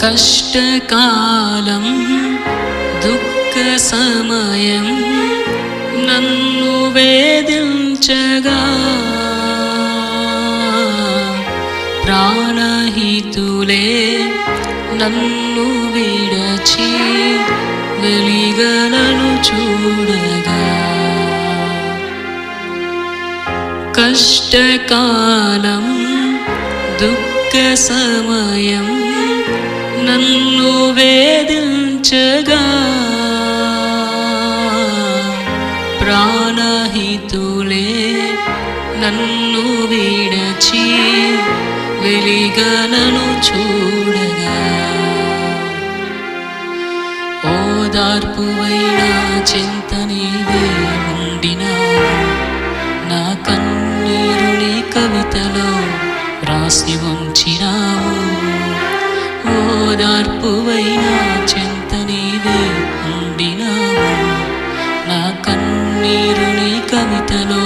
కష్టకాలం దుఃఖ సమయం నన్ను వేధించగా ప్రాణహితులే నన్ను విడచి వెలిగలను చూడగా కష్టకాలం దుఃఖ సమయం నన్ను వేధించగా ప్రాణహితులే నన్ను విడచి వెలిగలను చూడగా ఓదార్పువైన చింత నీవే ఉండినావు నా కన్నీరుని కవితలో రాసి ఉంచినావు ఓదార్పువైన చింత నీవే ఉండినావు నా కన్నీరుని కవితలో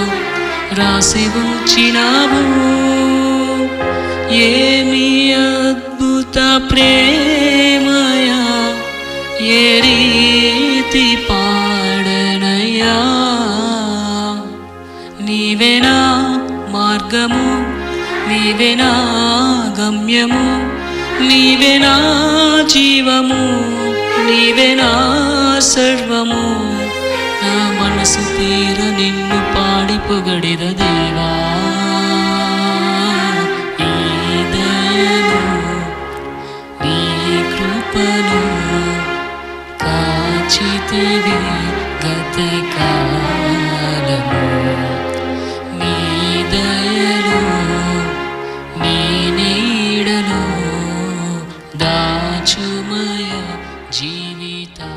రాసి ఉంచినావు ఏమి అద్భుత ప్రేమయా ఏ రీతి పాడనయ్యా నీవే నా మార్గము నీవే నా గమ్యము నీవే నా జీవము నీవే నా సర్వము నా మనసు తీర నిన్ను పాడి పొగడిద దేవా ఈ దయలో నీ కృపలో కాచితివి గతకాలము నీ దయలో నీ నీడలో దాచుమయ జీవితా